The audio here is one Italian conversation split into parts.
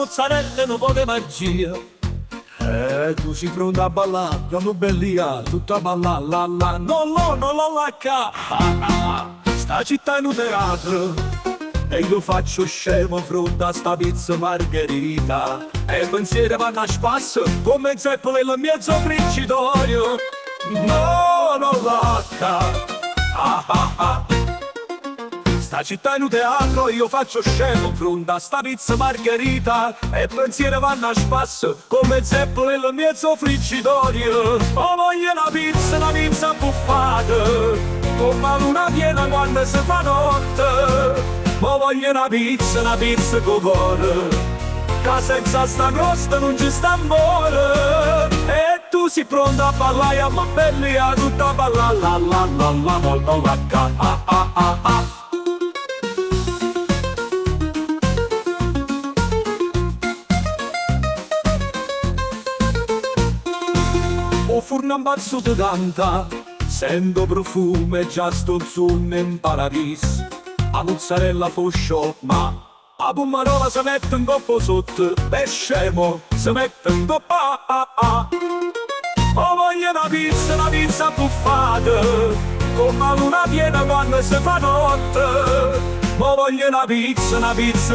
mozzarella, un po' di magia. Tu sei pronta a ballare, non bellia, tutta a ballare, la la, non la lacca. Sta città è un teatro, e io faccio scemo fronte a sta pizza margherita. E il pensiero vanno a spasso, come zeppole il mezzo frigitorio. No, non lacca. Sta città è un teatro, io faccio scemo fronte a sta pizza margherita. E pensieri vanno a spasso, come zeppole il mezzo frigitorio. Oh, voglio una pizza buffata, come la luna piena quando si fa notte. Ma voglio una pizza con cuore, che senza sta crosta non ci sta amore. E tu sei pronta a ballare, a me belli, a tutta a ballare, la la la la la la la la. O furno ammazzato canta, sento profumo e già sto zoom in paradiso. A mozzarella foscio, ma a pommarola si mette un coppo sotto, per scemo si mette un coppo Oh, voglio una pizza buffata, come la luna piena quando si fa notte. Ma voglio una pizza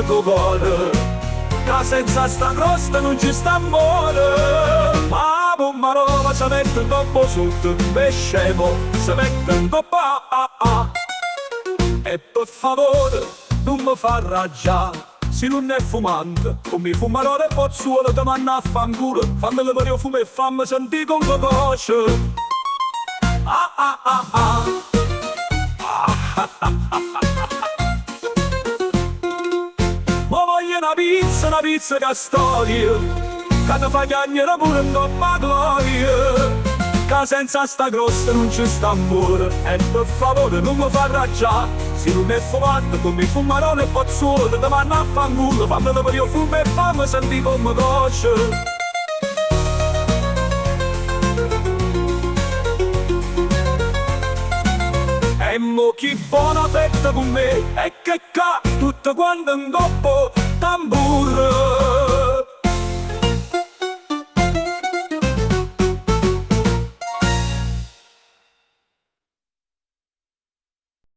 con cuore, che senza sta crosta non ci sta amore. Ma a pommarola si mette un coppo sotto, per scemo si mette un coppo E per favore, non mi fa raggiare, se non è fumante, come fumarole pozzuolo ti manna a fanculo, fammi le varie fume e fammi sentire con la voce. Ma voglio una pizza che storia, che ti fa cagnere pure in coppa gloria. Che senza sta crosta non ci sta amore. E per favore non mi fa raggiare, se non è fumante come fumarone e pozzuolo ti vanno a fanculo, fammi per io fumo e fammi sentire come voce. E mo chi buona fetta con me, e che tutto quanto in coppo tamburo.